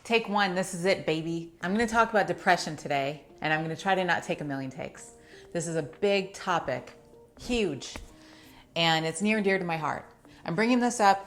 Take one, this is it, baby. I'm gonna talk about depression today, and I'm gonna try to not take a million takes. This is a big topic, huge, and it's near and dear to my heart. I'm bringing this up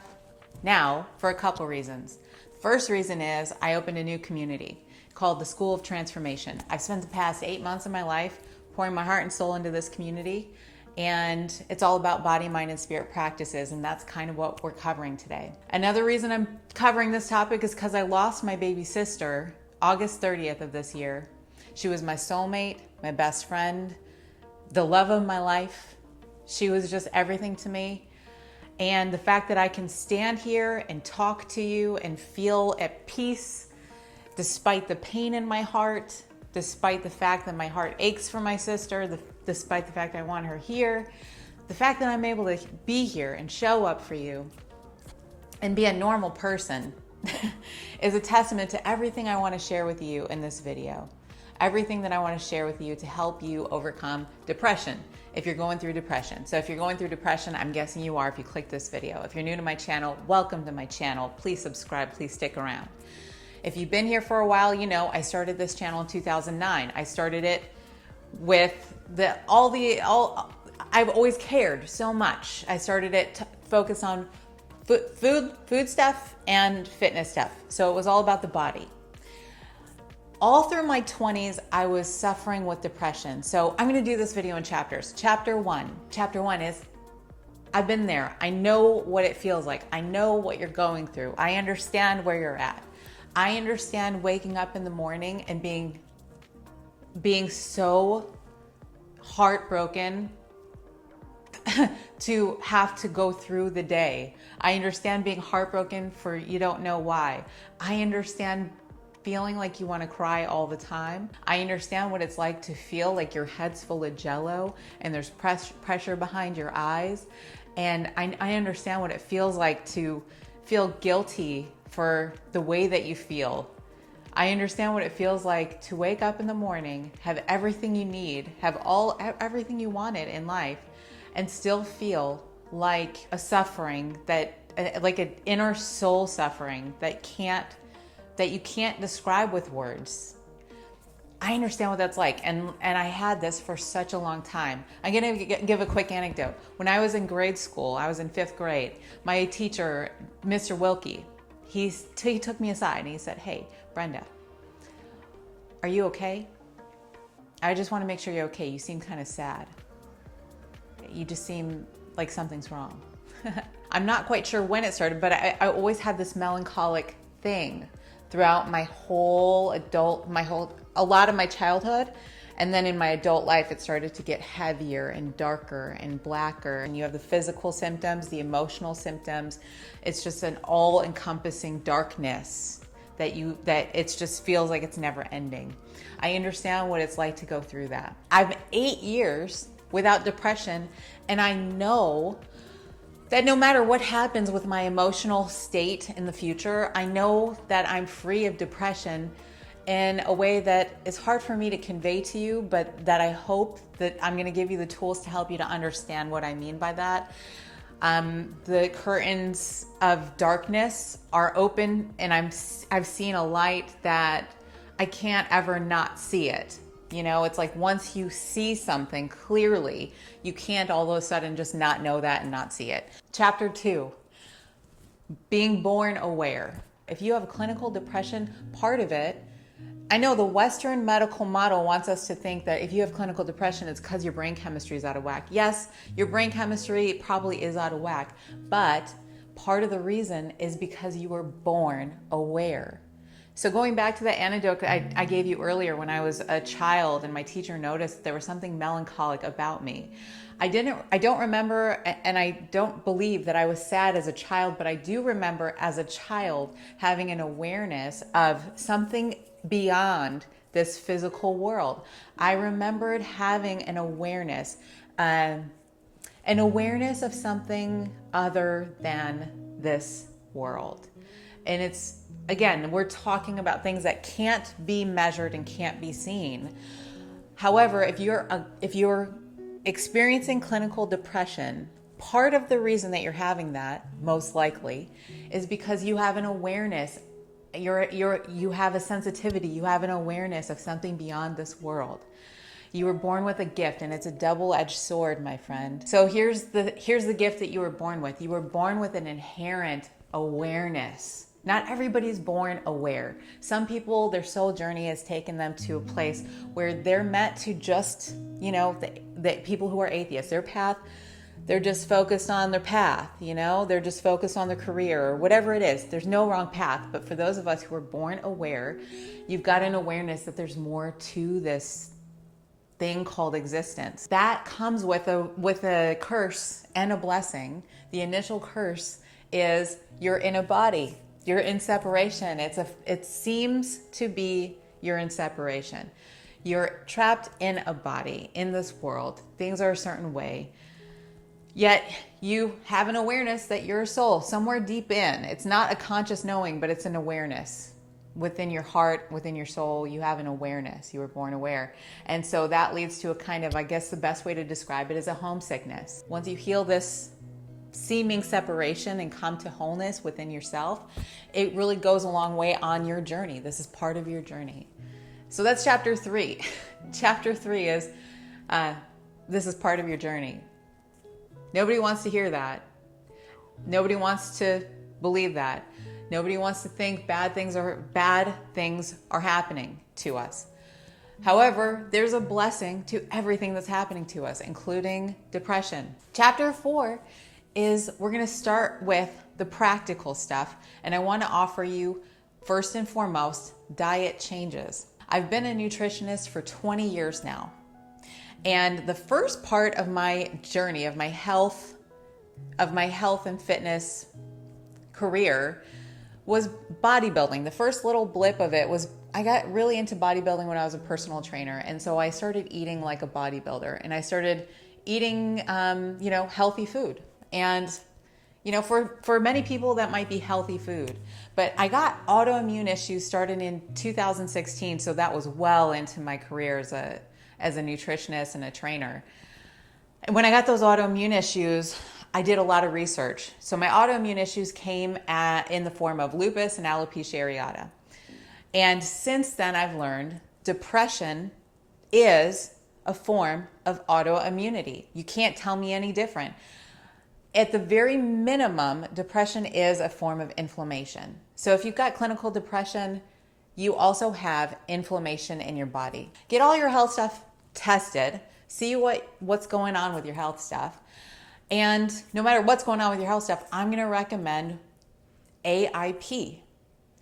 now for a couple reasons. First reason is I opened a new community called the School of Transformation. I've spent the past 8 months of my life pouring my heart and soul into this community, and it's all about body, mind, and spirit practices, and that's kind of what we're covering today. Another reason I'm covering this topic is because I lost my baby sister August 30th of this year. She was my soulmate, my best friend, the love of my life. She was just everything to me. And the fact that I can stand here and talk to you and feel at peace despite the pain in my heart, despite the fact that my heart aches for my sister, despite the fact I want her here, the fact that I'm able to be here and show up for you and be a normal person is a testament to everything I want to share with you in this video. Everything that I want to share with you to help you overcome depression if you're going through depression. So if you're going through depression, I'm guessing you are if you click this video. If you're new to my channel, welcome to my channel. Please subscribe, please stick around. If you've been here for a while, you know I started this channel in 2009. I started it with I've always cared so much. I started it to focus on food stuff and fitness stuff. So it was all about the body. All through my 20s, I was suffering with depression. So I'm going to do this video in chapters. Chapter one is I've been there. I know what it feels like. I know what you're going through. I understand where you're at. I understand waking up in the morning and being so heartbroken to have to go through the day. I understand being heartbroken for you don't know why. I understand feeling like you want to cry all the time. I understand what it's like to feel like your head's full of jello and there's pressure behind your eyes. And I understand what it feels like to feel guilty for the way that you feel. I understand what it feels like to wake up in the morning, have everything you need, have everything you wanted in life, and still feel like a suffering like an inner soul suffering that you can't describe with words. I understand what that's like, and I had this for such a long time. I'm gonna give a quick anecdote. When I was in grade school, I was in 5th grade, my teacher, Mr. Wilkie, he took me aside and he said, "Hey, Brenda, are you okay? I just want to make sure you're okay. You seem kind of sad. You just seem like something's wrong." I'm not quite sure when it started, but I always had this melancholic thing throughout a lot of my childhood. And then in my adult life, it started to get heavier and darker and blacker. And you have the physical symptoms, the emotional symptoms. It's just an all-encompassing darkness that it just feels like it's never ending. I understand what it's like to go through that. I've 8 years without depression, and I know that no matter what happens with my emotional state in the future, I know that I'm free of depression in a way that is hard for me to convey to you, but that I hope that I'm going to give you the tools to help you to understand what I mean by that. The curtains of darkness are open, and I've seen a light that I can't ever not see it. You know, it's like once you see something clearly, you can't all of a sudden just not know that and not see it. Chapter 2, being born aware. If you have clinical depression, part of it, I know the Western medical model wants us to think that if you have clinical depression, it's because your brain chemistry is out of whack. Yes, your brain chemistry probably is out of whack, but part of the reason is because you were born aware. So going back to that anecdote I gave you earlier when I was a child and my teacher noticed there was something melancholic about me. I don't remember, and I don't believe that I was sad as a child, but I do remember as a child having an awareness of something beyond this physical world. I remembered having an awareness of something other than this world. And it's, again, we're talking about things that can't be measured and can't be seen. However, if you're experiencing clinical depression, part of the reason that you're having that, most likely, is because you have an awareness You have a sensitivity, you have an awareness of something beyond this world. You were born with a gift, and it's a double-edged sword, my friend. So here's the gift that you were born with. You were born with an inherent awareness. Not everybody's born aware. Some people, their soul journey has taken them to a place where they're meant to just, the people who are atheists, their path, they're just focused on their path, they're just focused on their career or whatever it is. There's no wrong path. But for those of us who are born aware, you've got an awareness that there's more to this thing called existence. That comes with a curse and a blessing. The initial curse is you're in a body. You're in separation. It seems to be you're in separation. You're trapped in a body, in this world. Things are a certain way. Yet you have an awareness that you're a soul somewhere deep in. It's not a conscious knowing, but it's an awareness. Within your heart, within your soul, you have an awareness. You were born aware. And so that leads to a kind of, I guess the best way to describe it is a homesickness. Once you heal this seeming separation and come to wholeness within yourself, it really goes a long way on your journey. This is part of your journey. So that's chapter 3. Chapter 3 is, this is part of your journey. Nobody wants to hear that. Nobody wants to believe that. Nobody wants to think bad things are happening to us. However, there's a blessing to everything that's happening to us, including depression. Chapter 4 is we're going to start with the practical stuff, and I want to offer you, first and foremost, diet changes. I've been a nutritionist for 20 years now, and the first part of my journey of my health and fitness career was bodybuilding. The first little blip of it was I got really into bodybuilding when I was a personal trainer, and so I started eating like a bodybuilder, and I started eating healthy food. And for many people that might be healthy food, but I got autoimmune issues starting in 2016, so that was well into my career as a nutritionist and a trainer. And when I got those autoimmune issues, I did a lot of research. So my autoimmune issues came in the form of lupus and alopecia areata. And since then, I've learned depression is a form of autoimmunity. You can't tell me any different. At the very minimum, depression is a form of inflammation. So if you've got clinical depression, you also have inflammation in your body. Get all your health stuff tested. See what's going on with your health stuff. And no matter what's going on with your health stuff, I'm going to recommend AIP.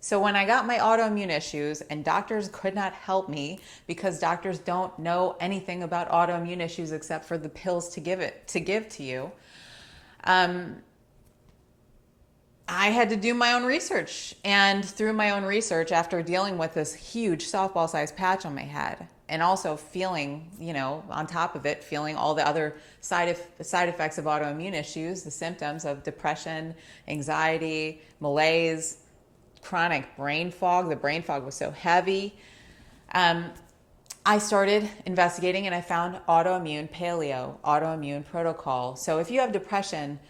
So when I got my autoimmune issues and doctors could not help me because doctors don't know anything about autoimmune issues except for the pills to give to you, I had to do my own research. And through my own research, after dealing with this huge softball-sized patch on my head, and also feeling, on top of it, feeling all the other side effects of autoimmune issues, the symptoms of depression, anxiety, malaise, chronic brain fog. The brain fog was so heavy. I started investigating and I found autoimmune paleo, autoimmune protocol. So if you have depression,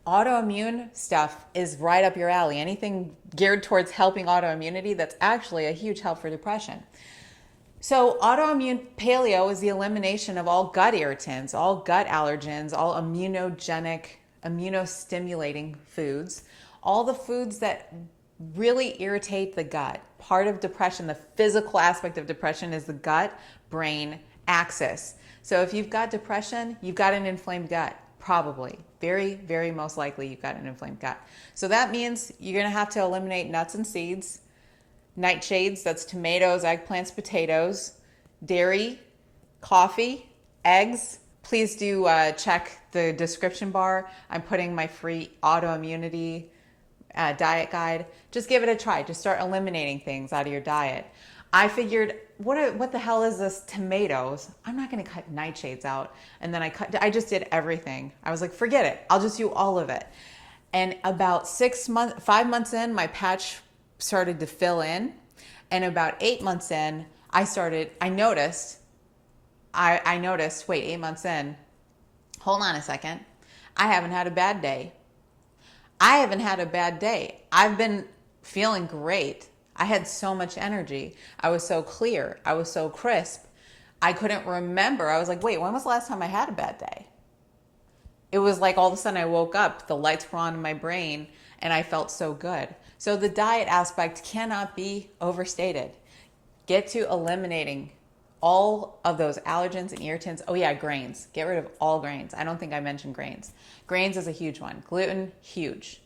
autoimmune stuff is right up your alley. Anything geared towards helping autoimmunity, that's actually a huge help for depression. So autoimmune paleo is the elimination of all gut irritants, all gut allergens, all immunogenic, immunostimulating foods, all the foods that really irritate the gut. Part of depression, the physical aspect of depression, is the gut-brain axis. So if you've got depression, you've got an inflamed gut, probably. Very, very most likely you've got an inflamed gut. So that means you're going to have to eliminate nuts and seeds, nightshades, that's tomatoes, eggplants, potatoes, dairy, coffee, eggs. Please do check the description bar. I'm putting my free autoimmunity diet guide. Just give it a try. Just start eliminating things out of your diet. I figured, what the hell is this tomatoes? I'm not going to cut nightshades out. And then I just did everything. I was like, forget it. I'll just do all of it. And about 5 months in, my patch started to fill in. And about 8 months in, I noticed, wait, 8 months in, hold on a second. I haven't had a bad day. I've been feeling great. I had so much energy. I was so clear. I was so crisp. I couldn't remember. I was like, wait, when was the last time I had a bad day? It was like all of a sudden I woke up, the lights were on in my brain, and I felt so good. So the diet aspect cannot be overstated. Get to eliminating all of those allergens and irritants. Oh yeah, grains. Get rid of all grains. I don't think I mentioned grains. Grains is a huge one. Gluten, huge.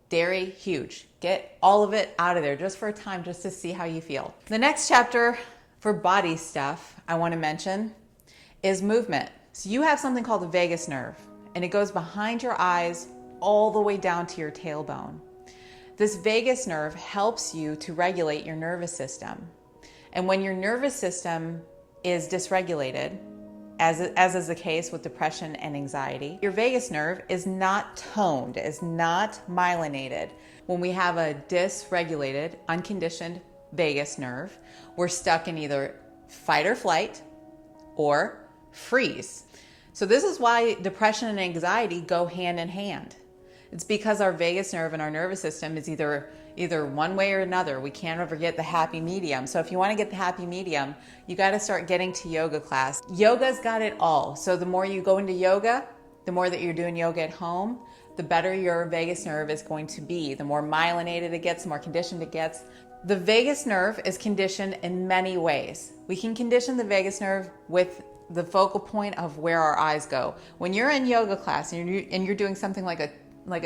Dairy, huge. Get all of it out of there just for a time, just to see how you feel. The next chapter for body stuff I want to mention is movement. So you have something called the vagus nerve, and it goes behind your eyes all the way down to your tailbone. This vagus nerve helps you to regulate your nervous system. And when your nervous system is dysregulated, as is the case with depression and anxiety, your vagus nerve is not toned, is not myelinated. When we have a dysregulated, unconditioned vagus nerve, we're stuck in either fight or flight or freeze. So this is why depression and anxiety go hand in hand. It's because our vagus nerve and our nervous system is either one way or another. We can't ever get the happy medium. So if you want to get the happy medium, you got to start getting to yoga class. Yoga's got it all. So the more you go into yoga, the more that you're doing yoga at home, the better your vagus nerve is going to be. The more myelinated it gets, the more conditioned it gets. The vagus nerve is conditioned in many ways. We can condition the vagus nerve with the focal point of where our eyes go. When you're in yoga class and you're doing something like a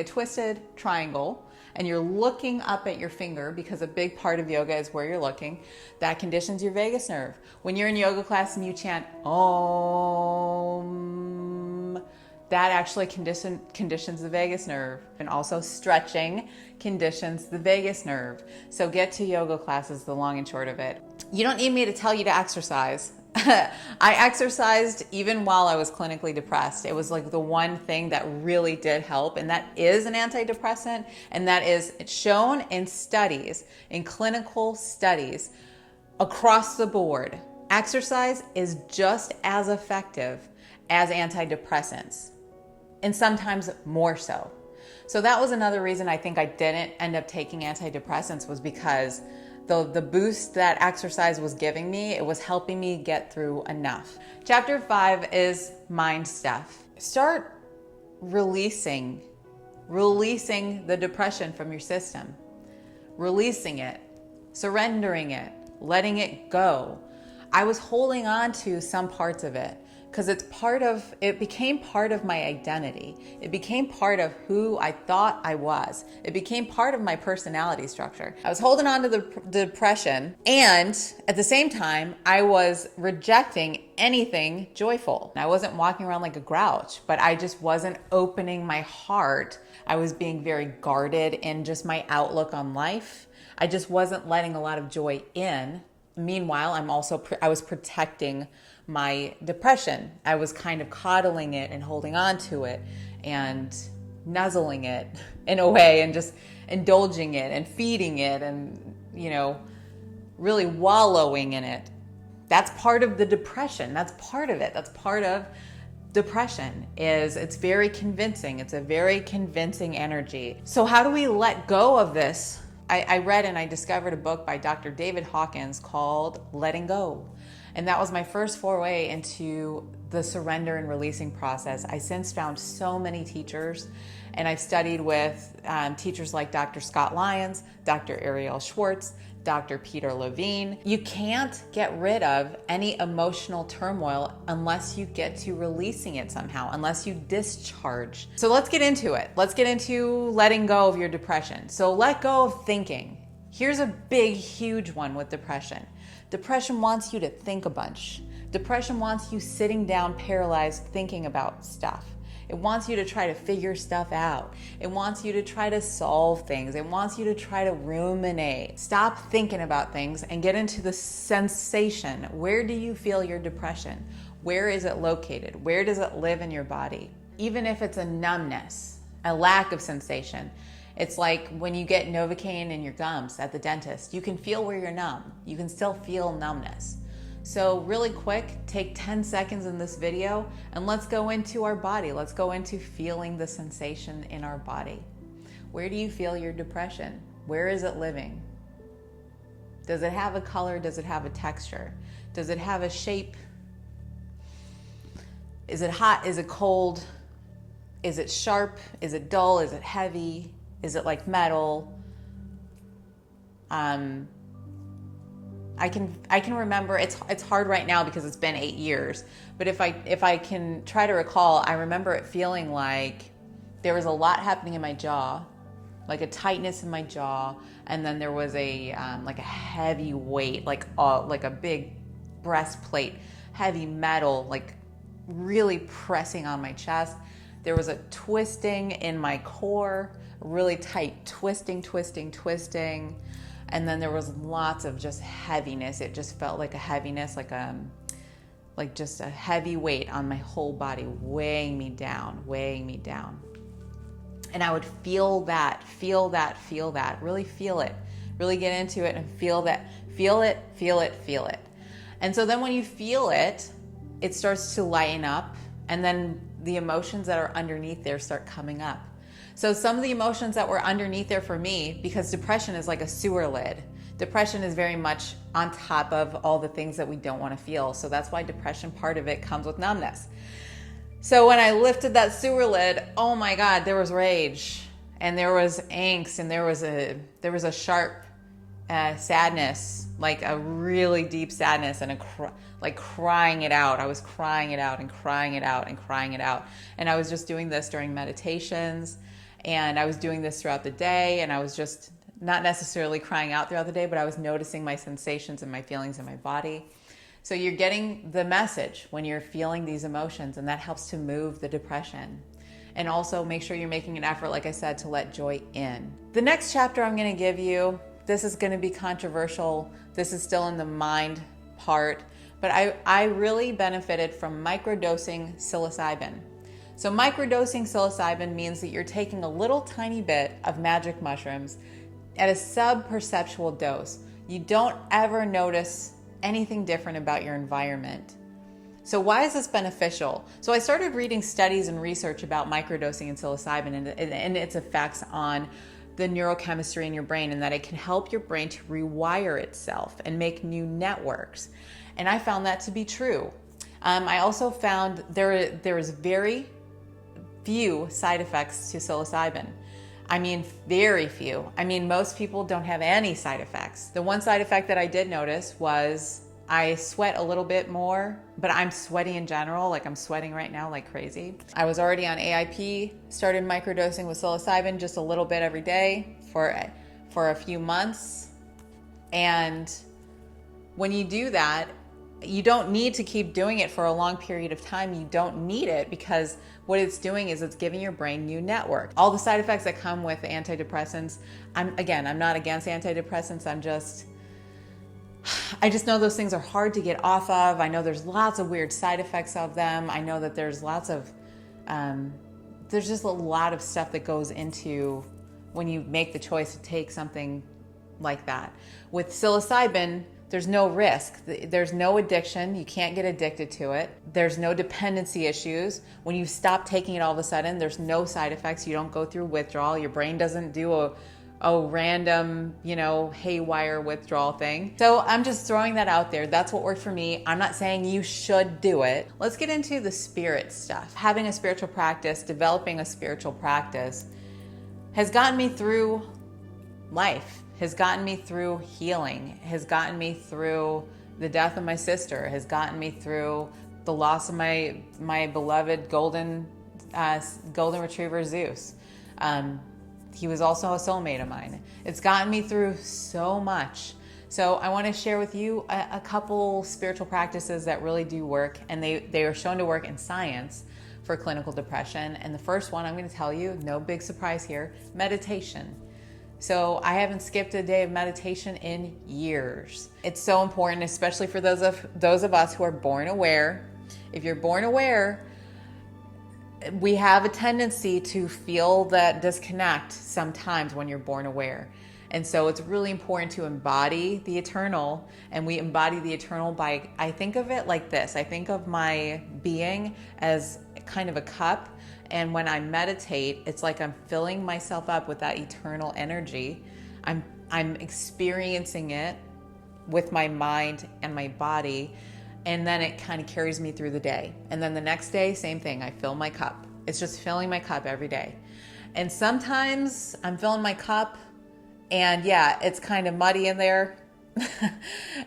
twisted triangle, and you're looking up at your finger, because a big part of yoga is where you're looking, that conditions your vagus nerve. When you're in yoga class and you chant Om, that actually conditions the vagus nerve. And also stretching conditions the vagus nerve. So get to yoga classes, the long and short of it. You don't need me to tell you to exercise. I exercised even while I was clinically depressed. It was like the one thing that really did help, and that is an antidepressant, and that is shown in studies, in clinical studies across the board. Exercise is just as effective as antidepressants, and sometimes more so. So that was another reason I think I didn't end up taking antidepressants, was because the boost that exercise was giving me, it was helping me get through enough. Chapter 5 is mind stuff. Start releasing the depression from your system. Releasing it, surrendering it, letting it go. I was holding on to some parts of it because it became part of my identity. It became part of who I thought I was. It became part of my personality structure. I was holding on to the depression, and at the same time, I was rejecting anything joyful. I wasn't walking around like a grouch, but I just wasn't opening my heart. I was being very guarded in just my outlook on life. I just wasn't letting a lot of joy in. Meanwhile, I was protecting my depression. I was kind of coddling it and holding on to it and nuzzling it in a way, and just indulging it and feeding it and, really wallowing in it. That's part of the depression. That's part of it. That's part of depression. It's very convincing. It's a very convincing energy. So how do we let go of this? I read and I discovered a book by Dr. David Hawkins called Letting Go. And that was my first foray into the surrender and releasing process. I since found so many teachers, and I've studied with teachers like Dr. Scott Lyons, Dr. Ariel Schwartz, Dr. Peter Levine. You can't get rid of any emotional turmoil unless you get to releasing it somehow, unless you discharge. So let's get into it. Let's get into letting go of your depression. So let go of thinking. Here's a big, huge one with depression. Depression wants you to think a bunch. Depression wants you sitting down paralyzed thinking about stuff. It wants you to try to figure stuff out. It wants you to try to solve things. It wants you to try to ruminate. Stop thinking about things and get into the sensation. Where do you feel your depression? Where is it located? Where does it live in your body? Even if it's a numbness, a lack of sensation. It's like when you get Novocaine in your gums at the dentist, you can feel where you're numb. You can still feel numbness. So really quick, take 10 seconds in this video and let's go into our body. Let's go into feeling the sensation in our body. Where do you feel your depression? Where is it living? Does it have a color? Does it have a texture? Does it have a shape? Is it hot? Is it cold? Is it sharp? Is it dull? Is it heavy? Is it like metal? I can remember, it's hard right now because it's been 8 years, but if I can try to recall, I remember it feeling like there was a lot happening in my jaw, like a tightness in my jaw, and then there was a like a heavy weight, like a big breastplate, heavy metal, like really pressing on my chest. There was a twisting in my core, really tight twisting. And then there was lots of just heaviness. It just felt like a heaviness, like just a heavy weight on my whole body, weighing me down. And I would feel that, really feel it, really get into it and feel it. And so then when you feel it, it starts to lighten up, and then the emotions that are underneath there start coming up. So some of the emotions that were underneath there for me, because depression is like a sewer lid. Depression is very much on top of all the things that we don't want to feel. So that's why depression, part of it comes with numbness. So when I lifted that sewer lid, oh my God, there was rage and there was angst and there was a sharp sadness, like a really deep sadness, and like crying it out. I was crying it out. And I was just doing this during meditations. And I was doing this throughout the day, and I was just not necessarily crying out throughout the day, but I was noticing my sensations and my feelings in my body. So you're getting the message when you're feeling these emotions, and that helps to move the depression. And also make sure you're making an effort, like I said, to let joy in. The next chapter I'm going to give you, this is going to be controversial. This is still in the mind part, but I really benefited from microdosing psilocybin. So microdosing psilocybin means that you're taking a little tiny bit of magic mushrooms at a sub-perceptual dose. You don't ever notice anything different about your environment. So why is this beneficial? So I started reading studies and research about microdosing and psilocybin and its effects on the neurochemistry in your brain, and that it can help your brain to rewire itself and make new networks. And I found that to be true. I also found there is very few side effects to psilocybin. I mean, very few. I mean, most people don't have any side effects. The one side effect that I did notice was I sweat a little bit more, but I'm sweaty in general. Like I'm sweating right now like crazy. I was already on AIP, started microdosing with psilocybin just a little bit every day for a few months. And when you do that, you don't need to keep doing it for a long period of time. You don't need it, because what it's doing is it's giving your brain new network. All the side effects that come with antidepressants, I'm not against antidepressants. I just know those things are hard to get off of. I know there's lots of weird side effects of them. I know that there's there's just a lot of stuff that goes into when you make the choice to take something like that. With psilocybin, there's no risk. There's no addiction. You can't get addicted to it. There's no dependency issues. When you stop taking it all of a sudden, there's no side effects. You don't go through withdrawal. Your brain doesn't do a random, haywire withdrawal thing. So I'm just throwing that out there. That's what worked for me. I'm not saying you should do it. Let's get into the spirit stuff. Having a spiritual practice, developing a spiritual practice has gotten me through life, has gotten me through healing, has gotten me through the death of my sister, has gotten me through the loss of my beloved golden retriever Zeus. He was also a soulmate of mine. It's gotten me through so much. So I want to share with you a couple spiritual practices that really do work, and they are shown to work in science for clinical depression. And the first one I'm going to tell you, no big surprise here, meditation. So I haven't skipped a day of meditation in years. It's so important, especially for those of us who are born aware. If you're born aware, we have a tendency to feel that disconnect sometimes when you're born aware. And so it's really important to embody the eternal, and we embody the eternal by, I think of it like this. I think of my being as kind of a cup, and when I meditate, it's like I'm filling myself up with that eternal energy. I'm experiencing it with my mind and my body. And then it kind of carries me through the day. And then the next day, same thing. I fill my cup. It's just filling my cup every day. And sometimes I'm filling my cup and yeah, it's kind of muddy in there.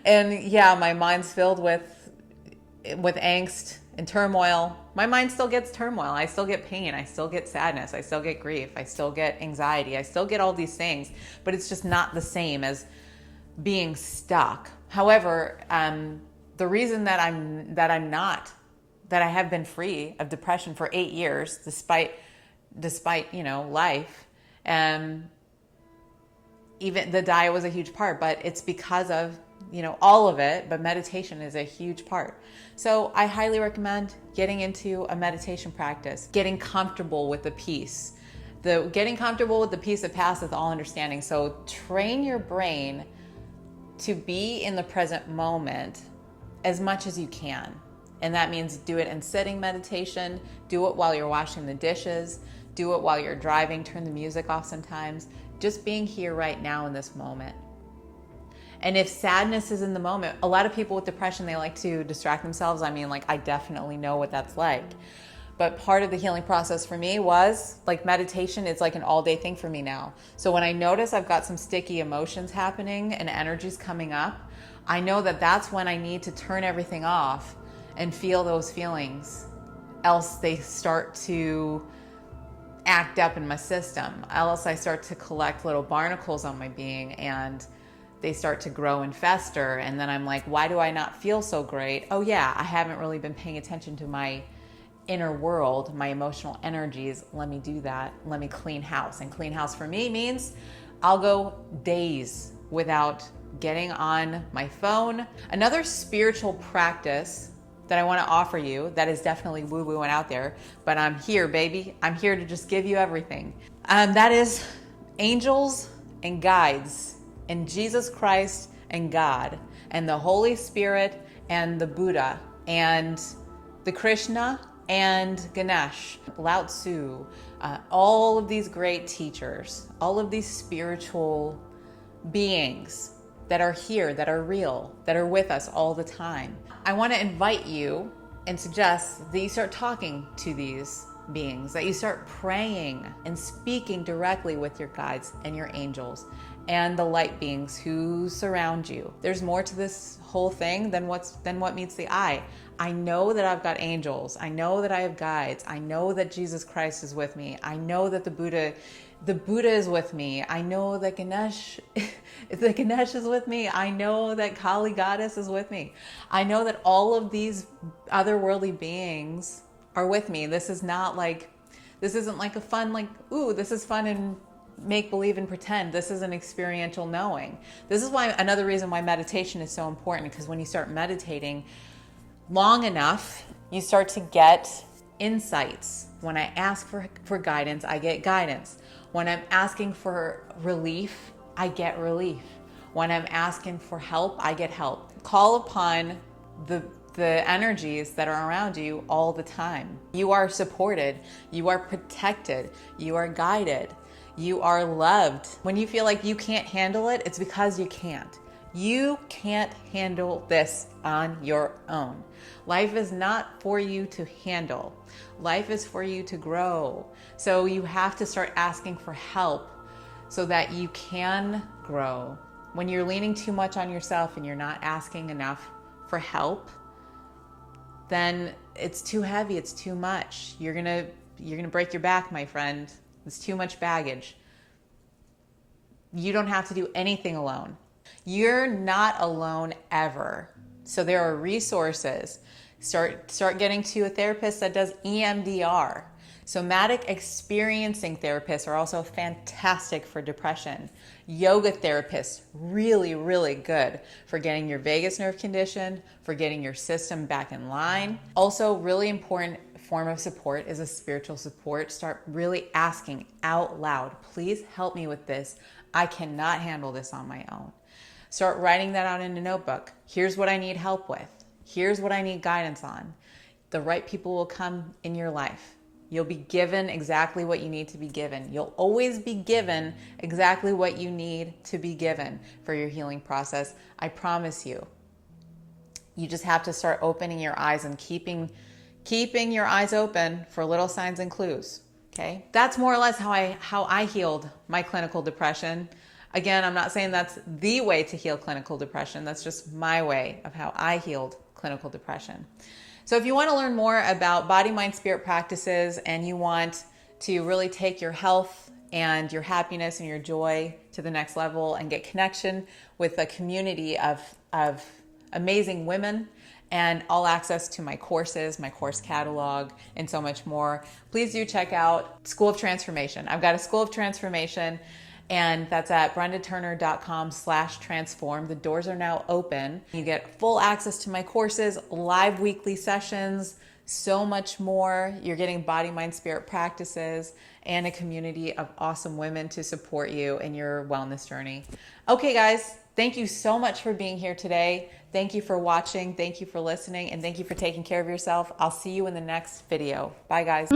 And yeah, my mind's filled with angst and turmoil. My mind still gets turmoil. I still get pain. I still get sadness. I still get grief. I still get anxiety. I still get all these things, but it's just not the same as being stuck. However, the reason that I have been free of depression for 8 years, despite life, even the diet was a huge part, but it's because of all of it. But meditation is a huge part. So I highly recommend getting into a meditation practice, getting comfortable with the peace, getting comfortable with the peace that passeth all understanding. So train your brain to be in the present moment as much as you can. And that means do it in sitting meditation, do it while you're washing the dishes, do it while you're driving, turn the music off sometimes, just being here right now in this moment. And if sadness is in the moment, a lot of people with depression, they like to distract themselves. I mean, I definitely know what that's like. But part of the healing process for me was meditation is an all-day thing for me now. So when I notice I've got some sticky emotions happening and energy's coming up, I know that that's when I need to turn everything off and feel those feelings. Else they start to act up in my system. Else I start to collect little barnacles on my being and they start to grow and fester. And then I'm like, why do I not feel so great? Oh yeah, I haven't really been paying attention to my inner world, my emotional energies. Let me do that. Let me clean house. And clean house for me means I'll go days without getting on my phone. Another spiritual practice that I want to offer you that is definitely woo-woo and out there, but I'm here, baby. I'm here to just give you everything. That is angels and guides and Jesus Christ and God and the Holy Spirit and the Buddha and the Krishna and Ganesh, Lao Tzu, all of these great teachers, all of these spiritual beings that are here, that are real, that are with us all the time. I want to invite you and suggest that you start talking to these beings, that you start praying and speaking directly with your guides and your angels and the light beings who surround you. There's more to this whole thing than what meets the eye. I know that I've got angels. I know that I have guides. I know that Jesus Christ is with me. I know that the Buddha is with me. I know that Ganesh is with me. I know that Kali Goddess is with me. I know that all of these otherworldly beings are with me. This isn't like a fun, ooh, this is fun and make believe and pretend. This is an experiential knowing. This is why another reason why meditation is so important, because when you start meditating long enough, you start to get insights. When I ask for guidance, I get guidance. When I'm asking for relief, I get relief. When I'm asking for help, I get help. Call upon the energies that are around you all the time. You are supported. You are protected. You are guided. You are loved. When you feel like you can't handle it, it's because you can't. You can't handle this on your own. Life is not for you to handle. Life is for you to grow. So you have to start asking for help so that you can grow. When you're leaning too much on yourself and you're not asking enough for help, then it's too heavy, it's too much. You're gonna break your back, my friend. It's too much baggage. You don't have to do anything alone. You're not alone ever. So there are resources. Start getting to a therapist that does EMDR. Somatic Experiencing therapists are also fantastic for depression. Yoga therapists, really, really good for getting your vagus nerve conditioned, for getting your system back in line. Also, really important form of support is a spiritual support. Start really asking out loud, please help me with this. I cannot handle this on my own. Start writing that out in a notebook. Here's what I need help with. Here's what I need guidance on. The right people will come in your life. You'll be given exactly what you need to be given. You'll always be given exactly what you need to be given for your healing process. I promise you. You just have to start opening your eyes and keeping your eyes open for little signs and clues. Okay? That's more or less how I healed my clinical depression. Again, I'm not saying that's the way to heal clinical depression. That's just my way of how I healed clinical depression. So if you want to learn more about body, mind, spirit practices, and you want to really take your health and your happiness and your joy to the next level and get connection with a community of amazing women and all access to my courses, my course catalog, and so much more, please do check out School of Transformation. I've got a School of Transformation, and that's at brendaturner.com/transform. The doors are now open. You get full access to my courses, live weekly sessions, so much more. You're getting body, mind, spirit practices, and a community of awesome women to support you in your wellness journey. Okay, guys, thank you so much for being here today. Thank you for watching. Thank you for listening. And thank you for taking care of yourself. I'll see you in the next video. Bye, guys.